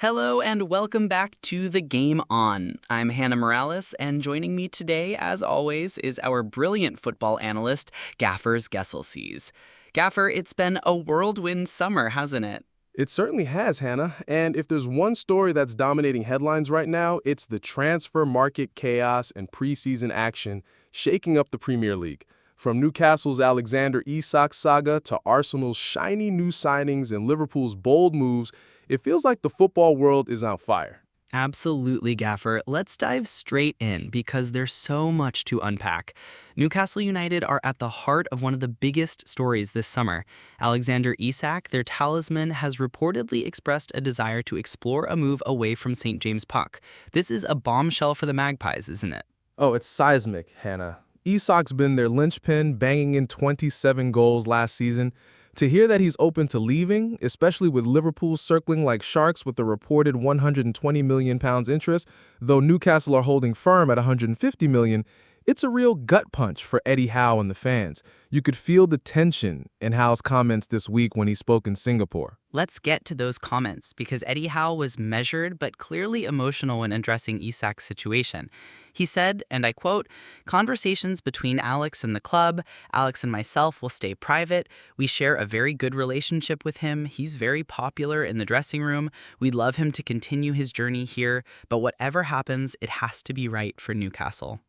Hello and welcome back to The Game On. I'm Hannah Morales, and joining me today, as always, is our brilliant football analyst, Gaffer's Gesselsees. Gaffer, it's been a whirlwind summer, hasn't it? It certainly has, Hannah. And if there's one story that's dominating headlines right now, it's the transfer market chaos and preseason action shaking up the Premier League. From Newcastle's Alexander Isak saga to Arsenal's shiny new signings and Liverpool's bold moves, it feels like the football world is on fire. Absolutely, Gaffer. Let's dive straight in because there's so much to unpack. Newcastle United are at the heart of one of the biggest stories this summer. Alexander Isak, their talisman, has reportedly expressed a desire to explore a move away from St. James Park. This is a bombshell for the Magpies, isn't it? Oh, it's seismic, Hannah. Isak's been their linchpin, banging in 27 goals last season. To hear that he's open to leaving, especially with Liverpool circling like sharks with a reported £120 million interest, though Newcastle are holding firm at £150 million, it's a real gut punch for Eddie Howe and the fans. You could feel the tension in Howe's comments this week when he spoke in Singapore. Let's get to those comments because Eddie Howe was measured but clearly emotional when addressing Isak's situation. He said, and I quote, "Conversations between Alex and the club, Alex and myself will stay private. We share a very good relationship with him. He's very popular in the dressing room. We'd love him to continue his journey here, but whatever happens, it has to be right for Newcastle."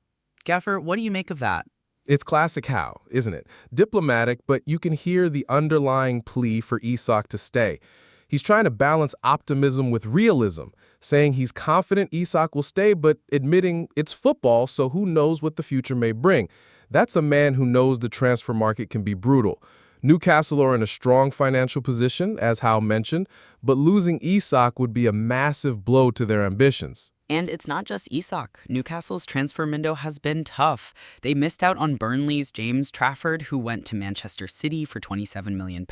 Gaffer, what do you make of that? It's classic Howe, isn't it? Diplomatic, but you can hear the underlying plea for Isak to stay. He's trying to balance optimism with realism, saying he's confident Isak will stay, but admitting it's football, so who knows what the future may bring. That's a man who knows the transfer market can be brutal. Newcastle are in a strong financial position, as Howe mentioned, but losing Isak would be a massive blow to their ambitions. And it's not just Isak. Newcastle's transfer window has been tough. They missed out on Burnley's James Trafford, who went to Manchester City for £27 million,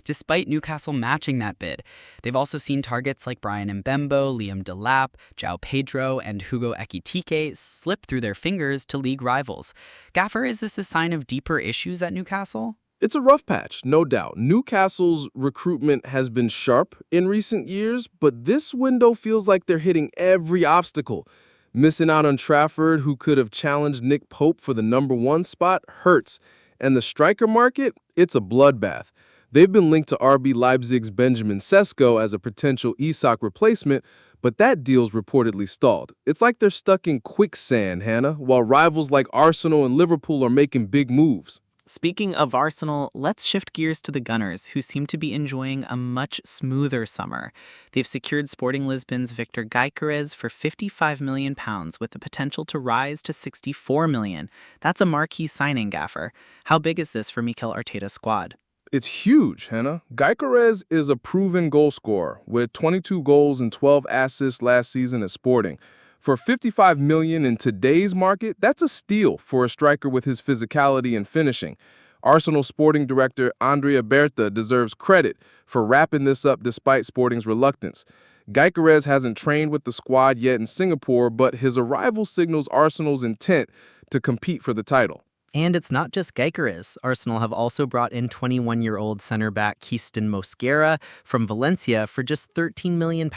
despite Newcastle matching that bid. They've also seen targets like Brian Mbembo, Liam Delap, João Pedro, and Hugo Ekitike slip through their fingers to league rivals. Gaffer, is this a sign of deeper issues at Newcastle? It's a rough patch, no doubt. Newcastle's recruitment has been sharp in recent years, but this window feels like they're hitting every obstacle. Missing out on Trafford, who could have challenged Nick Pope for the #1 spot, hurts. And the striker market, it's a bloodbath. They've been linked to RB Leipzig's Benjamin Sesko as a potential Isak replacement, but that deal's reportedly stalled. It's like they're stuck in quicksand, Hannah, while rivals like Arsenal and Liverpool are making big moves. Speaking of Arsenal, let's shift gears to the Gunners, who seem to be enjoying a much smoother summer. They've secured Sporting Lisbon's Victor Gyökeres for £55 million, with the potential to rise to £64 million. That's a marquee signing, Gaffer. How big is this for Mikel Arteta's squad? It's huge, Hannah. Gyökeres is a proven goal scorer with 22 goals and 12 assists last season at Sporting. For $55 million in today's market, that's a steal for a striker with his physicality and finishing. Arsenal sporting director Andrea Berta deserves credit for wrapping this up despite Sporting's reluctance. Gyökeres hasn't trained with the squad yet in Singapore, but his arrival signals Arsenal's intent to compete for the title. And it's not just Gyökeres. Arsenal have also brought in 21-year-old center-back Keiston Mosquera from Valencia for just £13 million.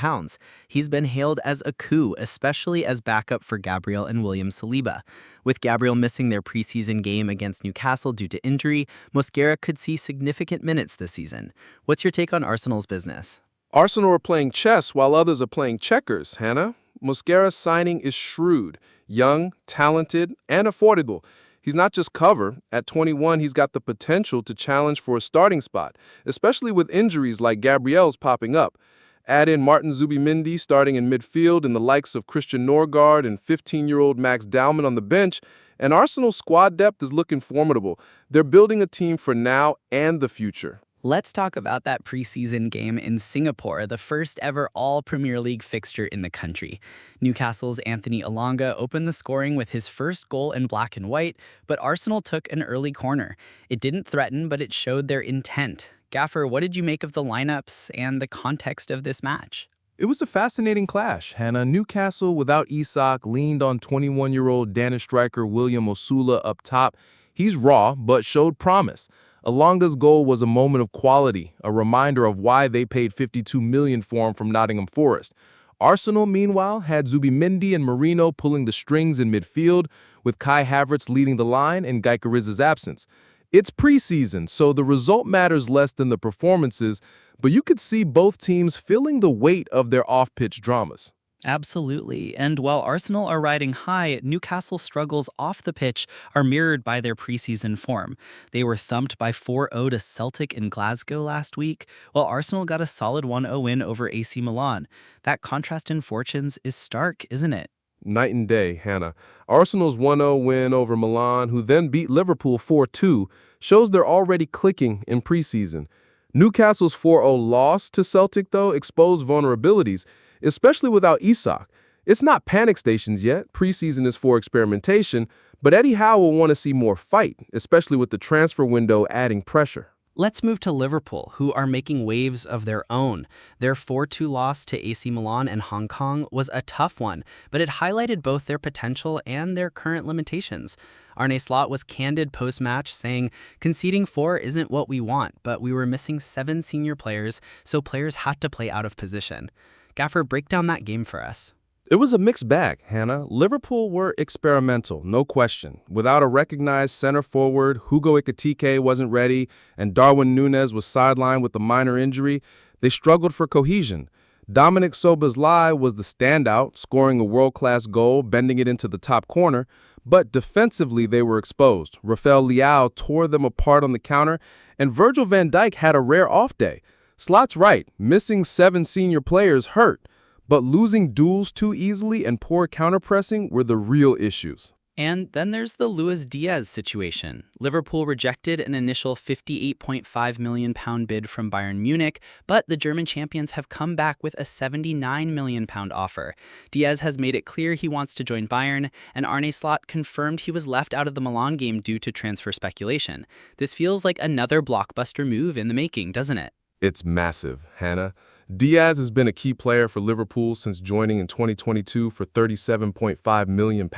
He's been hailed as a coup, especially as backup for Gabriel and William Saliba. With Gabriel missing their preseason game against Newcastle due to injury, Mosquera could see significant minutes this season. What's your take on Arsenal's business? Arsenal are playing chess while others are playing checkers, Hannah. Mosquera's signing is shrewd, young, talented, and affordable. He's not just cover. At 21, he's got the potential to challenge for a starting spot, especially with injuries like Gabriel's popping up. Add in Martin Zubimendi starting in midfield and the likes of Christian Norgard and 15-year-old Max Dowman on the bench, and Arsenal's squad depth is looking formidable. They're building a team for now and the future. Let's talk about that preseason game in Singapore, the first ever all-Premier League fixture in the country. Newcastle's Anthony Elanga opened the scoring with his first goal in black and white, but Arsenal took an early corner. It didn't threaten, but it showed their intent. Gaffer, what did you make of the lineups and the context of this match? It was a fascinating clash, Hannah. Newcastle, without Isak, leaned on 21-year-old Danish striker William Osula up top. He's raw, but showed promise. Elonga's goal was a moment of quality, a reminder of why they paid $52 million for him from Nottingham Forest. Arsenal, meanwhile, had Zubimendi and Marino pulling the strings in midfield, with Kai Havertz leading the line in Gyökeres's absence. It's preseason, so the result matters less than the performances, but you could see both teams feeling the weight of their off-pitch dramas. Absolutely. And while Arsenal are riding high, Newcastle's struggles off the pitch are mirrored by their preseason form. They were thumped by 4-0 to Celtic in Glasgow last week, while Arsenal got a solid 1-0 win over AC Milan. That contrast in fortunes is stark, isn't it? Night and day, Hannah. Arsenal's 1-0 win over Milan, who then beat Liverpool 4-2, shows they're already clicking in preseason. Newcastle's 4-0 loss to Celtic, though, exposed vulnerabilities, especially without Isak. It's not panic stations yet. Preseason is for experimentation, but Eddie Howe will want to see more fight, especially with the transfer window adding pressure. Let's move to Liverpool, who are making waves of their own. Their 4-2 loss to AC Milan and Hong Kong was a tough one, but it highlighted both their potential and their current limitations. Arne Slot was candid post-match, saying, "Conceding 4 isn't what we want, but we were missing 7 senior players, so players had to play out of position." Gaffer, break down that game for us. It was a mixed bag, Hannah. Liverpool were experimental, no question. Without a recognized center forward, Hugo Ekitike wasn't ready, and Darwin Núñez was sidelined with a minor injury, they struggled for cohesion. Dominic Szoboszlai was the standout, scoring a world-class goal, bending it into the top corner, but defensively they were exposed. Rafael Leao tore them apart on the counter, and Virgil van Dijk had a rare off day. Slot's right, missing 7 senior players hurt. But losing duels too easily and poor counterpressing were the real issues. And then there's the Luis Diaz situation. Liverpool rejected an initial £58.5 million bid from Bayern Munich, but the German champions have come back with a £79 million offer. Diaz has made it clear he wants to join Bayern, and Arne Slot confirmed he was left out of the Milan game due to transfer speculation. This feels like another blockbuster move in the making, doesn't it? It's massive, Hannah. Diaz has been a key player for Liverpool since joining in 2022 for £37.5 million.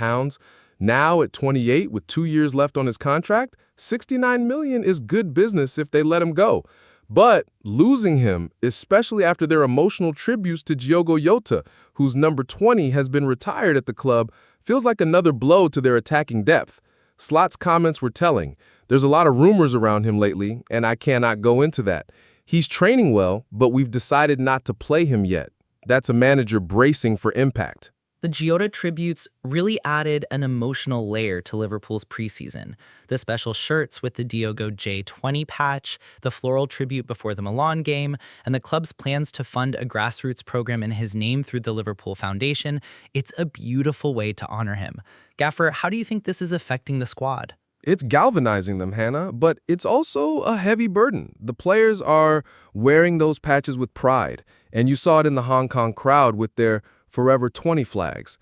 Now, at 28, with 2 years left on his contract, $69 million is good business if they let him go. But losing him, especially after their emotional tributes to Diogo Jota, whose number 20 has been retired at the club, feels like another blow to their attacking depth. Slot's comments were telling. There's a lot of rumors around him lately, and I cannot go into that. He's training well, but we've decided not to play him yet. That's a manager bracing for impact. The Jota tributes really added an emotional layer to Liverpool's preseason. The special shirts with the Diogo J20 patch, the floral tribute before the Milan game, and the club's plans to fund a grassroots program in his name through the Liverpool Foundation. It's a beautiful way to honor him. Gaffer, how do you think this is affecting the squad? It's galvanizing them, Hannah, but it's also a heavy burden. The players are wearing those patches with pride, and you saw it in the Hong Kong crowd with their Forever 20 flags.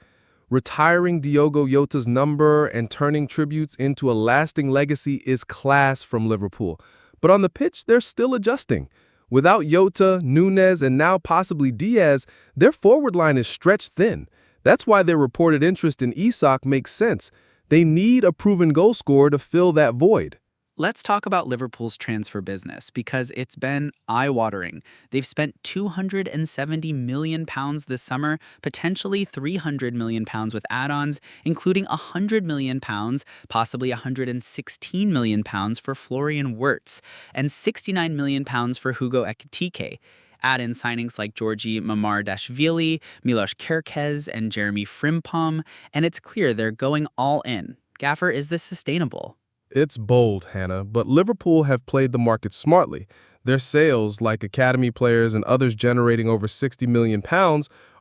Retiring Diogo Jota's number and turning tributes into a lasting legacy is class from Liverpool. But on the pitch, they're still adjusting. Without Jota, Núñez, and now possibly Diaz, their forward line is stretched thin. That's why their reported interest in Isak makes sense. They need a proven goal scorer to fill that void. Let's talk about Liverpool's transfer business because it's been eye-watering. They've spent £270 million this summer, potentially £300 million with add-ons, including £100 million, possibly £116 million for Florian Wirtz, and £69 million for Hugo Ekitike. Add in signings like Georgi Mamardashvili, Milos Kerkez, and Jeremy Frimpong, and it's clear they're going all in. Gaffer, is this sustainable? It's bold, Hannah, but Liverpool have played the market smartly. Their sales, like academy players and others generating over £60 million,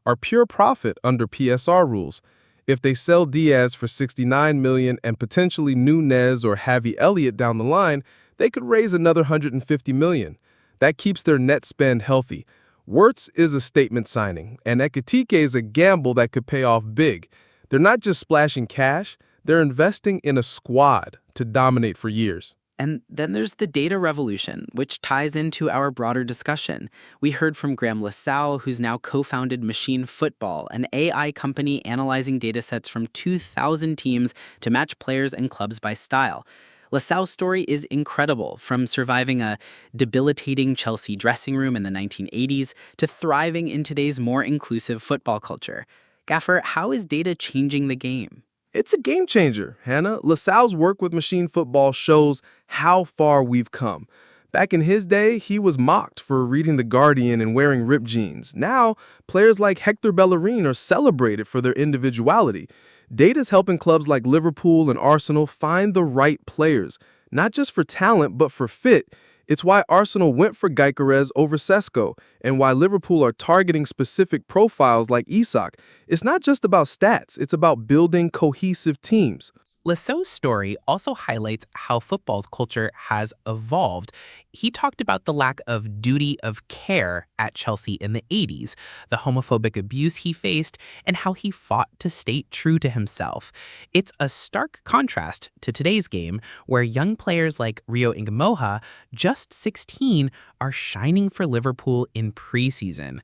are pure profit under PSR rules. If they sell Diaz for $69 million and potentially Núñez or Harvey Elliott down the line, they could raise another $150 million. That keeps their net spend healthy. Wirtz is a statement signing, and Ekitike is a gamble that could pay off big. They're not just splashing cash, they're investing in a squad to dominate for years. And then there's the data revolution, which ties into our broader discussion. We heard from Graham Lassalle, who's now co-founded Machine Football, an AI company analyzing datasets from 2,000 teams to match players and clubs by style. Lascelles' story is incredible, from surviving a debilitating Chelsea dressing room in the 1980s to thriving in today's more inclusive football culture. Gaffer, how is data changing the game? It's a game changer, Hannah. LaSalle's work with machine football shows how far we've come. Back in his day, he was mocked for reading The Guardian and wearing ripped jeans. Now, players like Hector Bellerin are celebrated for their individuality. Data's helping clubs like Liverpool and Arsenal find the right players, not just for talent, but for fit. It's why Arsenal went for Gyökeres over Sesko, and why Liverpool are targeting specific profiles like Isak. It's not just about stats, it's about building cohesive teams. Lasso's story also highlights how football's culture has evolved. He talked about the lack of duty of care at Chelsea in the 80s, the homophobic abuse he faced, and how he fought to stay true to himself. It's a stark contrast to today's game, where young players like Rio Ingimoha, just 16, are shining for Liverpool in preseason.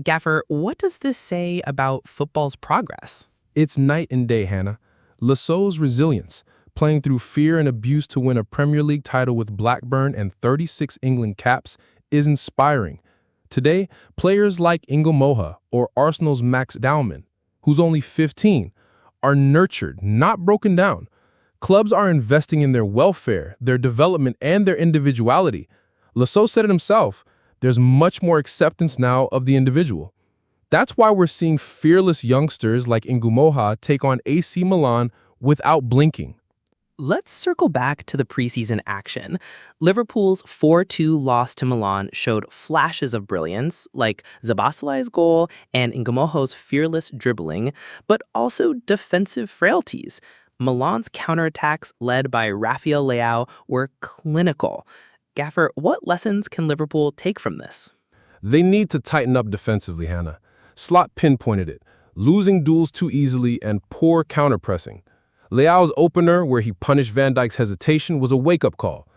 Gaffer, what does this say about football's progress? It's night and day, Hannah. Lasso's resilience, playing through fear and abuse to win a Premier League title with Blackburn and 36 England caps, is inspiring. Today, players like Ingo Moha or Arsenal's Max Dowman, who's only 15, are nurtured, not broken down. Clubs are investing in their welfare, their development, and their individuality. Lasso said it himself, there's much more acceptance now of the individual. That's why we're seeing fearless youngsters like Ngumoha take on AC Milan without blinking. Let's circle back to the preseason action. Liverpool's 4-2 loss to Milan showed flashes of brilliance, like Zabasalai's goal and Ngumoho's fearless dribbling, but also defensive frailties. Milan's counterattacks, led by Rafael Leao, were clinical. Gaffer, what lessons can Liverpool take from this? They need to tighten up defensively, Hannah. Slot pinpointed it, losing duels too easily and poor counterpressing. Leao's opener, where he punished Van Dijk's hesitation, was a wake-up call.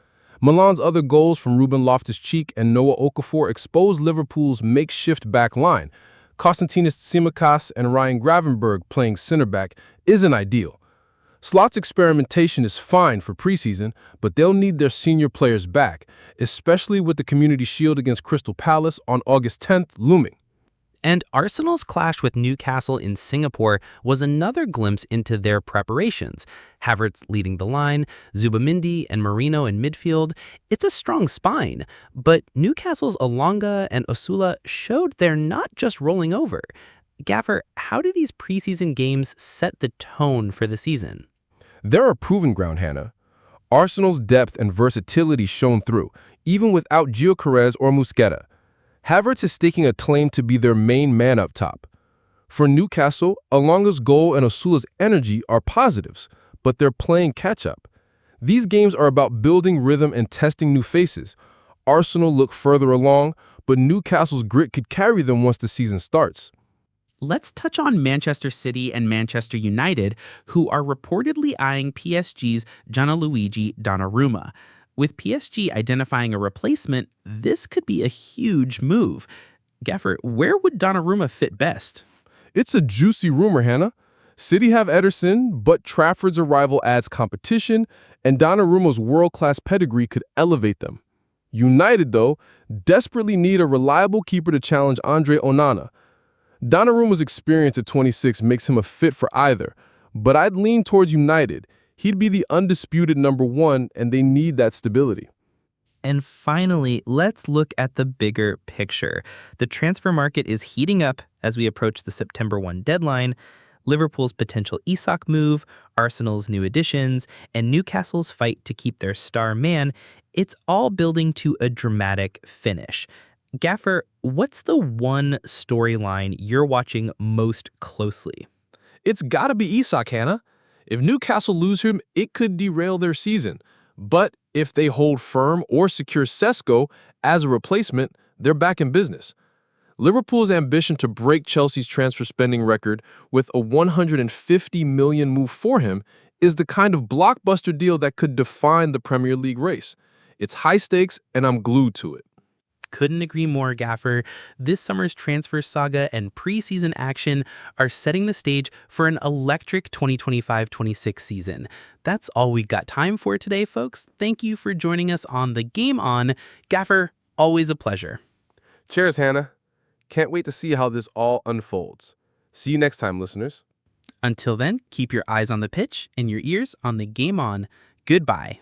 Milan's other goals from Ruben Loftus-Cheek and Noah Okafor exposed Liverpool's makeshift back line. Konstantinos Tsimikas and Ryan Gravenberg playing center back isn't ideal. Slot's experimentation is fine for preseason, but they'll need their senior players back, especially with the Community Shield against Crystal Palace on August 10th looming. And Arsenal's clash with Newcastle in Singapore was another glimpse into their preparations. Havertz leading the line, Zubamendi and Marino in midfield. It's a strong spine, but Newcastle's Alonga and Osula showed they're not just rolling over. Gaffer, how do these preseason games set the tone for the season? They're a proving ground, Hannah. Arsenal's depth and versatility shone through, even without Gyökeres or Musqueta. Havertz is staking a claim to be their main man up top. For Newcastle, Alonga's goal and Osula's energy are positives, but they're playing catch-up. These games are about building rhythm and testing new faces. Arsenal look further along, but Newcastle's grit could carry them once the season starts. Let's touch on Manchester City and Manchester United, who are reportedly eyeing PSG's Gianluigi Donnarumma. With PSG identifying a replacement, this could be a huge move. Gaffer, where would Donnarumma fit best? It's a juicy rumor, Hannah. City have Ederson, but Trafford's arrival adds competition, and Donnarumma's world-class pedigree could elevate them. United, though, desperately need a reliable keeper to challenge Andre Onana. Donnarumma's experience at 26 makes him a fit for either, but I'd lean towards United. He'd be the undisputed number one, and they need that stability. And finally, let's look at the bigger picture. The transfer market is heating up as we approach the September 1 deadline. Liverpool's potential Isak move, Arsenal's new additions, and Newcastle's fight to keep their star man, it's all building to a dramatic finish. Gaffer, what's the one storyline you're watching most closely? It's gotta be Isak, Hannah. If Newcastle lose him, it could derail their season. But if they hold firm or secure Sesko as a replacement, they're back in business. Liverpool's ambition to break Chelsea's transfer spending record with a $150 million move for him is the kind of blockbuster deal that could define the Premier League race. It's high stakes, and I'm glued to it. Couldn't agree more, Gaffer. This summer's transfer saga and preseason action are setting the stage for an electric 2025-26 season. That's all we got time for today, folks. Thank you for joining us on The Game On. Gaffer, always a pleasure. Cheers, Hannah. Can't wait to see how this all unfolds. See you next time, listeners. Until then, keep your eyes on the pitch and your ears on The Game On. Goodbye.